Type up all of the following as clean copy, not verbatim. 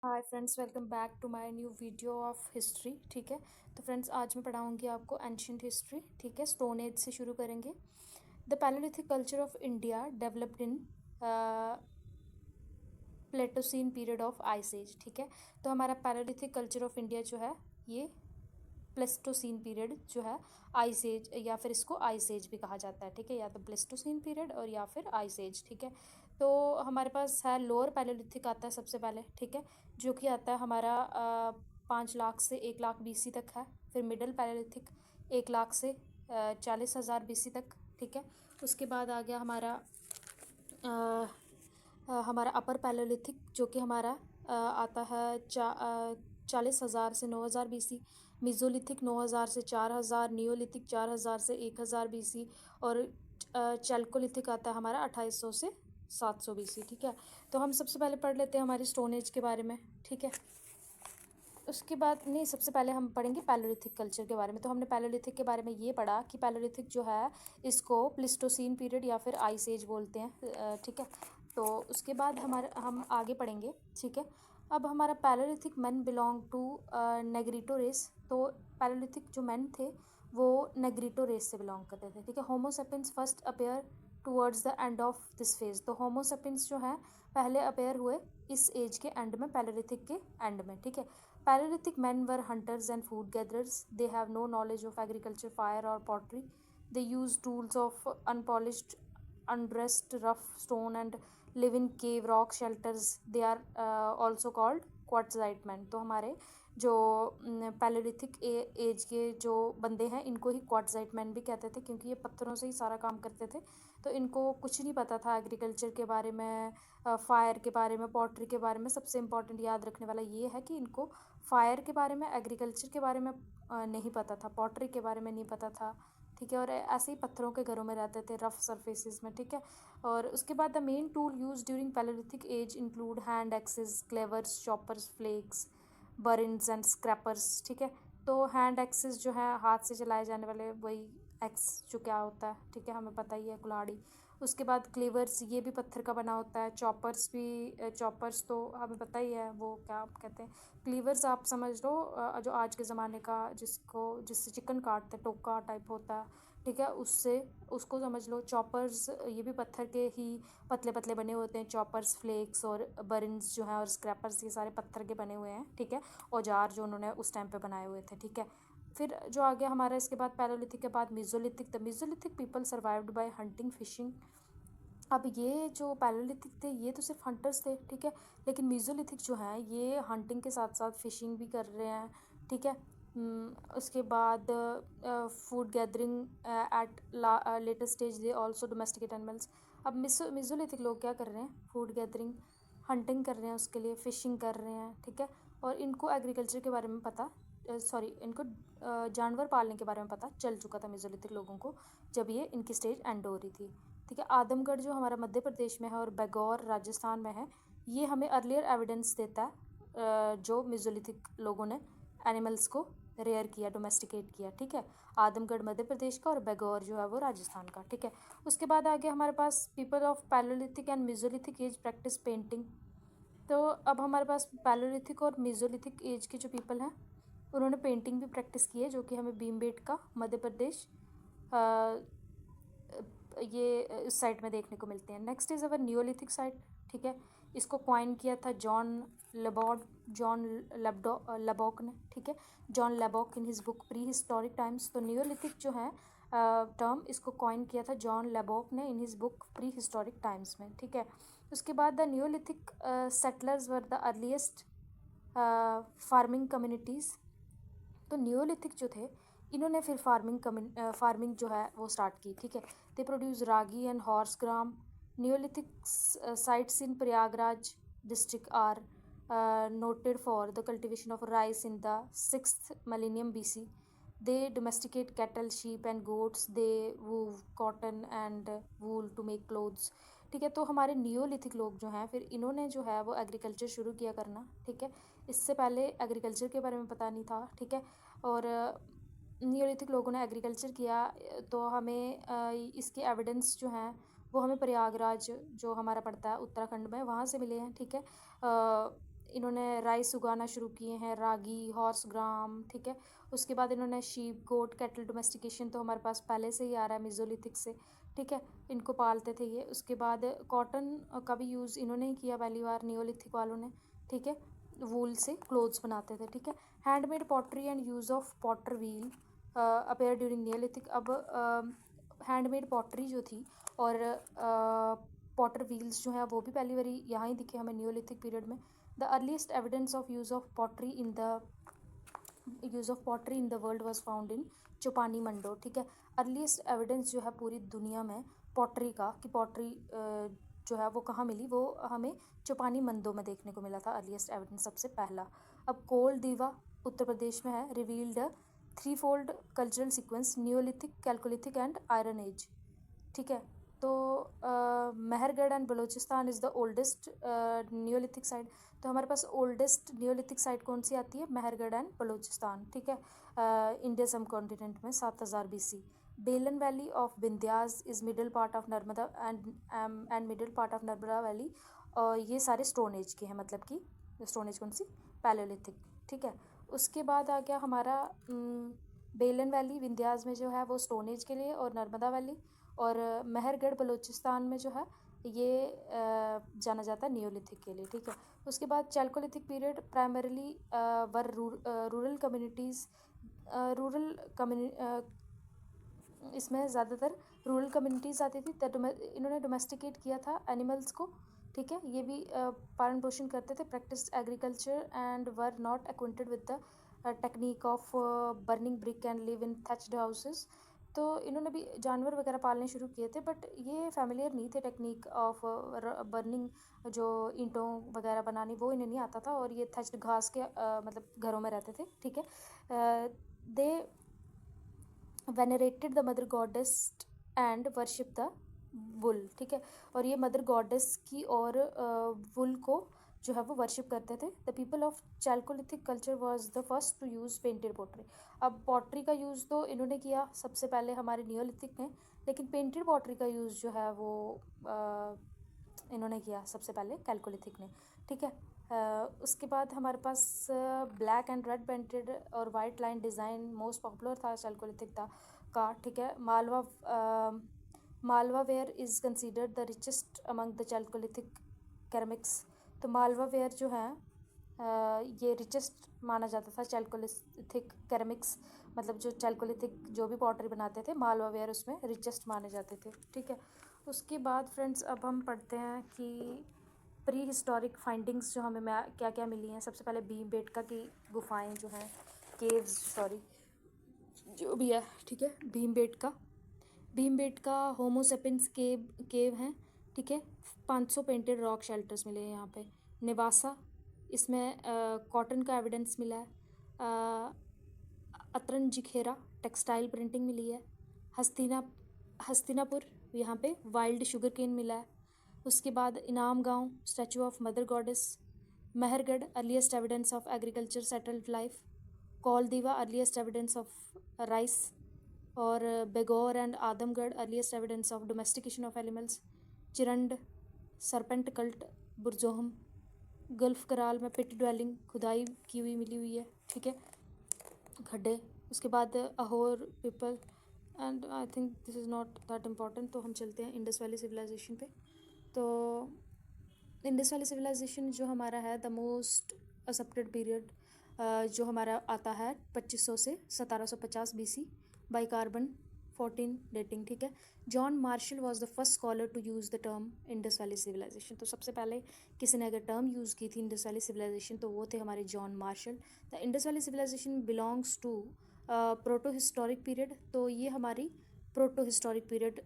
Hi friends, welcome back to my new video of history. ठीक है, तो friends आज मैं पढ़ाऊंगी आपको एंशियंट हिस्ट्री। ठीक है, स्टोन एज से शुरू करेंगे। The palaeolithic culture of India developed in pleistocene period of ice age. ठीक है, तो हमारा पैलोलिथिक कल्चर ऑफ इंडिया जो है ये प्लेस्टोसीन पीरियड जो है आइस एज, या फिर इसको आइस एज भी कहा जाता है। ठीक है, या तो प्लेस्टोसीन पीरियड और या फिर आइस एज। ठीक है, तो हमारे पास है लोअर पैलेलिथिक आता है सबसे पहले। ठीक है, जो कि आता है हमारा 5 लाख से 1 लाख BC तक है। फिर मिडल पैलेलिथिक 1 लाख से 40,000 BC तक। ठीक है, उसके बाद आ गया हमारा अपर पैलेलिथिक, जो कि हमारा आता है 40,000 से 9,000 BC। मिजोलिथिक 9,000 से 4,000। नियोलिथिक 4,000 से 1,000 BC। और चैल्कोलिथिक आता है हमारा 2,800 से 700 BC। ठीक है, तो हम सबसे पहले पढ़ लेते हैं हमारी स्टोन एज के बारे में। ठीक है, उसके बाद नहीं, सबसे पहले हम पढ़ेंगे पैलोलिथिक कल्चर के बारे में। तो हमने पैलोलिथिक के बारे में ये पढ़ा कि पैलोलिथिक जो है इसको प्लिस्टोसीन पीरियड या फिर आइस एज बोलते हैं। ठीक है, तो उसके बाद हम आगे पढ़ेंगे। ठीक है, अब हमारा palaeolithic man belong to Negrito race. तो पैलोलिथिक जो मैन थे वो नेग्रिटो रेस से बिलोंग करते थे। ठीक है, Homo sapiens first appear towards the end of this phase. तो होमोसेपियंस जो है पहले अपेयर हुए इस एज के एंड में, पैलोलिथिक के एंड में। ठीक है, palaeolithic men were hunters and food gatherers. They have no knowledge of agriculture, fire, or pottery. They use tools of unpolished, undressed, rough stone and live in cave rock shelters. They are also called quartzite man. तो हमारे जो palaeolithic age के जो बंदे हैं इनको ही quartzite man भी कहते थे, क्योंकि ये पत्थरों से ही सारा काम करते थे। तो इनको कुछ नहीं पता था एग्रीकल्चर के बारे में, फायर के बारे में, पॉटरी के बारे में। सबसे इम्पॉर्टेंट याद रखने वाला ये है कि इनको फायर के बारे में, एग्रीकल्चर के बारे में नहीं पता था, पॉटरी के बारे में नहीं पता था। ठीक है, और ऐसे ही पत्थरों के घरों में रहते थे, रफ सरफेसेस में। ठीक है, और उसके बाद the main tool use during palaeolithic age include hand axes, cleavers, choppers, flakes, burins and scrapers. ठीक है, तो हैंड एक्सेस जो है हाथ से चलाए जाने वाले, वही एक्स जो क्या होता है, ठीक है, हमें पता ही है, कुल्हाड़ी। उसके बाद क्लेवर्स, ये भी पत्थर का बना होता है। चॉपर्स भी, चॉपर्स तो हमें पता ही है वो क्या कहते हैं। क्लीवर्स आप समझ लो जो आज के ज़माने का जिससे चिकन काटते, टोका टाइप होता है। ठीक है, उससे उसको समझ लो। चॉपर्स ये भी पत्थर के ही पतले पतले बने होते हैं। चॉपर्स, फ्लेक्स और बर्न्स जो हैं और स्क्रैपर्स, ये सारे पत्थर के बने हुए हैं। ठीक है, औजार जो उन्होंने उस टाइम पे बनाए हुए थे। ठीक है, फिर जो आ गया हमारा इसके बाद पैलोलिथिक के बाद mesolithic. The mesolithic people survived bye hunting, fishing. अब ये जो पैलोलिथिक थे ये तो सिर्फ हंटर्स थे। ठीक है, लेकिन मिजोलिथिक जो हैं ये हंटिंग के साथ साथ फिशिंग भी कर रहे हैं। ठीक है, उसके बाद food gathering at latest stage, they also domesticate animals. अब मिजोलिथिक लोग क्या कर रहे हैं? फूड गैदरिंग, हंटिंग कर रहे हैं, उसके लिए फिशिंग कर रहे हैं। ठीक है, और इनको एग्रीकल्चर के बारे में पता, सॉरी, इनको जानवर पालने के बारे में पता चल चुका था मिजोलिथिक लोगों को, जब ये इनकी स्टेज एंड हो रही थी। ठीक है, आदमगढ़ जो हमारा मध्य प्रदेश में है और बैगौर राजस्थान में है, ये हमें अर्लियर एविडेंस देता है जो मिजोलिथिक लोगों ने एनिमल्स को रेयर किया, डोमेस्टिकेट किया। ठीक है, आदमगढ़ मध्य प्रदेश का और बैगौर जो है वो राजस्थान का। ठीक है, उसके बाद आगे हमारे पास people of palaeolithic and mesolithic age practice painting. तो अब हमारे पास पैलोलिथिक और मिजोलिथिक एज के जो पीपल हैं उन्होंने पेंटिंग भी प्रैक्टिस की है, जो कि हमें भीमबेटका मध्य प्रदेश ये इस साइट में देखने को मिलते हैं। Next is our Neolithic site. ठीक है, इसको क्वाइन किया था जॉन लेबॉक ने। ठीक है, John Lubbock in his book prehistoric times. तो नियोलिथिक जो है टर्म, इसको क्वाइन किया था जॉन लेबॉक ने इन his book prehistoric times में। ठीक है, उसके बाद the Neolithic settlers were the earliest farming communities. तो नियोलिथिक जो थे इन्होंने फिर फार्मिंग जो है वो स्टार्ट की। ठीक है, they produce ragi and horse gram. Neolithic sites in Prayagraj district are noted for the cultivation of rice in the 6th millennium BC. They domesticate cattle, sheep and goats. They wove cotton and wool to make clothes. ठीक है, तो हमारे Neolithic लोग जो हैं फिर इन्होंने जो है वो एग्रीकल्चर शुरू किया करना। ठीक है, इससे पहले एग्रीकल्चर के बारे में पता नहीं था। ठीक है, और नियोलिथिक लोगों ने एग्रीकल्चर किया। तो हमें इसके एविडेंस जो हैं वो हमें प्रयागराज जो हमारा पड़ता है उत्तराखंड में, वहाँ से मिले हैं। ठीक है, इन्होंने राइस उगाना शुरू किए हैं, रागी, हॉर्स ग्राम, ठीक है। उसके बाद इन्होंने शीप, गोट, कैटल डोमेस्टिकेशन तो हमारे पास पहले से ही आ रहा है मेसोलिथिक से, ठीक है। इनको पालते थे ये। उसके बाद कॉटन का भी यूज़ इन्होंने ही किया पहली बार, नियोलिथिक वालों ने, ठीक है। वूल से क्लोथ्स बनाते थे, ठीक है। Handmade pottery and use of Potter wheel appear during Neolithic. अब हैंडमेड पॉटरी जो थी और पॉटर व्हील्स जो हैं वो भी पहली बारी यहाँ ही दिखे हमें नियोलिथिक पीरियड में। The earliest evidence of use of pottery in the world was found in Chopani Mando, ठीक है। अर्लीस्ट एविडेंस जो है पूरी दुनिया में पॉटरी का, कि पॉटरी जो है वो कहाँ मिली, वो हमें चोपानी मंडो में देखने को मिला था, अर्लीस्ट एविडेंस सबसे पहला। अब कोल दीवा उत्तर प्रदेश में है, revealed three fold cultural sequence, neolithic, chalcolithic and iron age, ठीक है। तो Mehrgarh and Balochistan is the oldest neolithic site. तो हमारे पास ओल्डेस्ट नियोलिथिक साइट कौन सी आती है? मेहरगढ़ एंड बलूचिस्तान, ठीक है। इंडिया सब कॉन्टिनेंट में 7000 BC। बेलन valley of Vindhyas is middle part of Narmada and middle part of Narmada valley. ये सारे स्टोन एज के हैं, मतलब कि स्टोन एज कौन सी? पैलेयोलिथिक, ठीक है। उसके बाद आ गया हमारा बेलन वैली विंध्यास में जो है वो स्टोन एज के लिए, और नर्मदा वैली और मेहरगढ़ बलूचिस्तान में जो है ये जाना जाता है नियोलिथिक के लिए, ठीक है। उसके बाद चैल्कोलिथिक पीरियड प्राइमरीली वर रूरल कम्युनिटीज़, इसमें ज़्यादातर रूरल कम्युनिटीज़ आती थी। इन्होंने डोमेस्टिकेट किया था एनिमल्स को, ठीक है। ये भी पालन पोषण करते थे, practice agriculture and were not acquainted with the technique of burning brick and live in thatched houses. तो इन्होंने भी जानवर वगैरह पालने शुरू किए थे, बट ये फैमिलियर नहीं थे टेक्निक ऑफ बर्निंग, जो ईंटों वगैरह बनानी, वो इन्हें नहीं आता था। और ये थैच्ड घास के मतलब घरों में रहते थे, ठीक है। They venerated the mother goddess and worship the bull, ठीक है। और ये मदर गॉडेस की और वुल को जो है वो वर्शिप करते थे। The people of chalcolithic culture was the first to use painted pottery. अब पॉटरी का यूज़ तो इन्होंने किया सबसे पहले हमारे नियोलिथिक ने, लेकिन पेंटेड पॉटरी का यूज़ जो है वो इन्होंने किया सबसे पहले कैलकोलिथिक ने, ठीक है। उसके बाद हमारे पास ब्लैक एंड रेड पेंटेड और white line design most popular था चैल्कोलिथिक का, ठीक है। Malwa ware is considered the richest among the chalcolithic ceramics. तो मालवा वेयर जो है ये रिचेस्ट माना जाता था चैल्कोलिथिक केरामिक्स, मतलब जो चैल्कोलिथिक जो भी पॉटरी बनाते थे, मालवा वेयर उसमें रिचेस्ट माने जाते थे, ठीक है। उसके बाद फ्रेंड्स अब हम पढ़ते हैं कि प्री हिस्टोरिक फाइंडिंग्स जो हमें क्या क्या मिली हैं। सबसे पहले भीमबेटका की गुफाएं जो हैं, केव्स, सॉरी जो भी है, ठीक है। भीमबेटका होमोसेपियंस केव हैं, ठीक है। 500 पेंटेड रॉक शेल्टर्स मिले हैं यहाँ पे। निवासा, इसमें कॉटन का एविडेंस मिला है। अतरंजिखेरा टेक्सटाइल प्रिंटिंग मिली है। हस्तिनापुर, यहाँ पे वाइल्ड शुगर केन मिला है। उसके बाद Inamgaon, statue of mother goddess. Mehrgarh, earliest evidence of agriculture settled life. Koldihwa, earliest evidence of rice. और Bagor and Adamgarh, earliest evidence of domestication of animals. Chirand, serpent cult, Burzahom. Gufkral में पिट ड्वेलिंग खुदाई की हुई मिली हुई है, ठीक है, खड्डे। उसके बाद Ahir people and I think this is not that important. तो हम चलते हैं इंडस वैली सिविलाइजेशन पे। तो इंडस वैली सिविलाइजेशन जो हमारा है द मोस्ट एक्सेप्टेड पीरियड जो हमारा आता है 2500 से 1750 BC बाई कार्बन 14 डेटिंग, ठीक है। John Marshall was the first scholar to use the term Indus valley civilisation. तो सबसे पहले किसी ने अगर टर्म यूज़ की थी इंडस वैली सिविलाइजेशन तो वो थे हमारे John Marshall. The Indus valley civilisation belongs to proto historic period. तो ये हमारी प्रोटो हिस्टोरिक पीरियड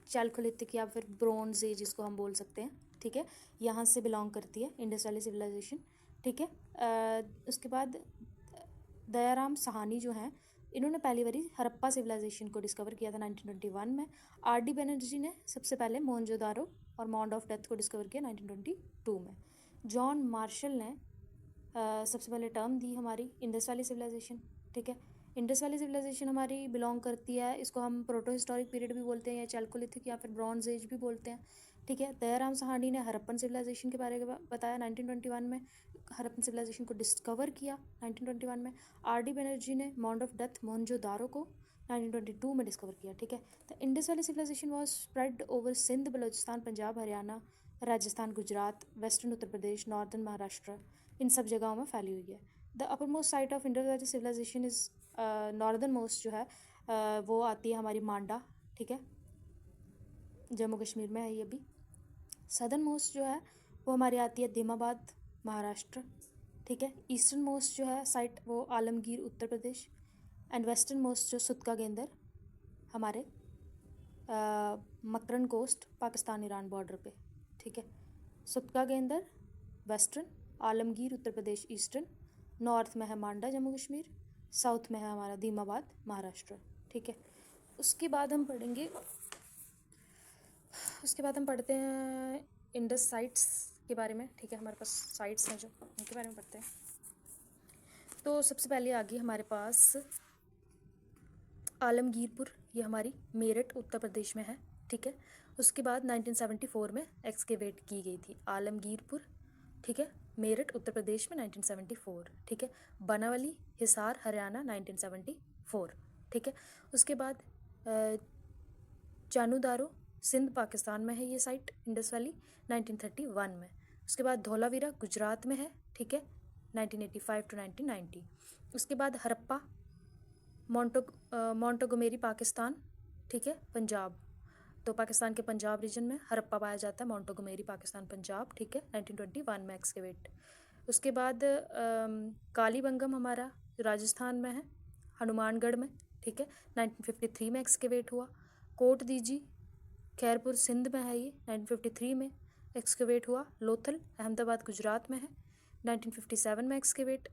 चैल्कोलिथिक या फिर ब्रोंज एज जिसको हम बोल सकते हैं, ठीक है, यहाँ से बिलोंग करती है इंडस वैली सिविलाइजेशन, ठीक है। उसके बाद दयाराम साहनी जो हैं इन्होंने पहली बारी हड़प्पा सिविलाइजेशन को डिस्कवर किया था 1921 में। RD बनर्जी ने सबसे पहले मोहनजोदारो और माउंट ऑफ डेथ को डिस्कवर किया 1922 में। जॉन मार्शल ने सबसे पहले टर्म दी हमारी इंडस वैली सिविलाइजेशन, ठीक है। इंडस वैली सिविलाइजेशन हमारी बिलोंग करती है, इसको हम प्रोटो हिस्टोरिक पीरियड भी बोलते हैं या चैल्कोलिथिक या फिर ब्रॉन्ज एज भी बोलते हैं, ठीक है। दयाराम साहनी ने हड़प्पन सिविलाइजेशन के बारे में बताया 1921 में, हड़प्पन सिविलाइजेशन को डिस्कवर किया 1921 में। आर.डी. बनर्जी ने माउंट ऑफ डेथ मोहनजोदारो को 1922 में डिस्कवर किया। ठीक है। The Indus valley civilisation was spread over Sindh, Balochistan, Punjab, Haryana, Rajasthan, Gujarat, western Uttar Pradesh, northern Maharashtra, इन सब जगहों में फैली हुई है। The upper most site of Indus valley civilisation is northern most जो है वो आती है हमारी मांडा। ठीक है, जम्मू कश्मीर में है ये भी। सदर्न मोस्ट जो है वो हमारी आती है दिमाबाद, महाराष्ट्र। ठीक है। ईस्टर्न मोस्ट जो है साइट वो Alamgir, Uttar Pradesh. And western most जो सुतका गेंदर हमारे Makarand coast, Pakistan Iran border पे। ठीक है। सुतका गेंदर western, Alamgir Uttar Pradesh eastern, north में है मांडा जम्मू कश्मीर, साउथ में है हमारा दीमाबाद महाराष्ट्र। ठीक है। उसके बाद हम पढ़ते हैं इंडस साइट्स के बारे में। ठीक है, हमारे पास साइट्स हैं जो, उनके बारे में पढ़ते हैं। तो सबसे पहले आ गई हमारे पास आलमगीरपुर, ये हमारी मेरठ उत्तर प्रदेश में है। ठीक है। उसके बाद 1974 में एक्सकेवेट की गई थी आलमगीरपुर। ठीक है, मेरठ उत्तर प्रदेश में 1974। ठीक है। बनावली, हिसार, हरियाणा 1974। ठीक है। उसके बाद चानूदारो, सिंध पाकिस्तान में है ये साइट, इंडस वैली 1931 में। उसके बाद धौलावीरा गुजरात में है। ठीक है, 1985 टू 1990। उसके बाद हरप्पा मोंटोगोमेरी पाकिस्तान। ठीक है, पंजाब, तो पाकिस्तान के पंजाब रीजन में हरप्पा पाया जाता है, मोंटोगोमेरी पाकिस्तान पंजाब। ठीक है, 1921 में एक्सकेवेट। उसके बाद कालीबंगम हमारा राजस्थान में है, हनुमानगढ़ में। ठीक है, 1953 में एक्सकेवेट हुआ। कोट दीजी खैरपुर सिंध में है, ये 1953 में एक्सकेवेट हुआ। लोथल अहमदाबाद गुजरात में है, 1957 में एक्सकेवेट।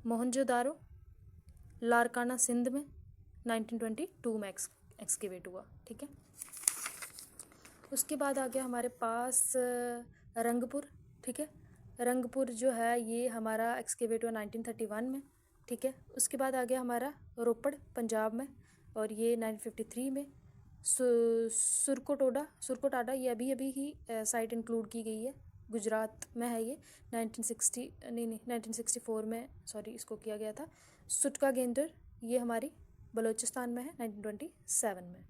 मोहनजोदारो लारकाना सिंध में 1922 में एक्सकेवेट हुआ। ठीक है। उसके बाद आ गया हमारे पास रंगपुर। ठीक है, रंगपुर जो है ये हमारा एक्सकेवेट हुआ 1931 में। ठीक है। उसके बाद आ गया हमारा रोपड़ पंजाब में, और ये 1953 में। सुरकोटाडा ये अभी ही साइट इंक्लूड की गई है, गुजरात में है ये, 1964 में इसको किया गया था। सुटका गेंदर ये हमारी बलूचिस्तान में है, 1927 में।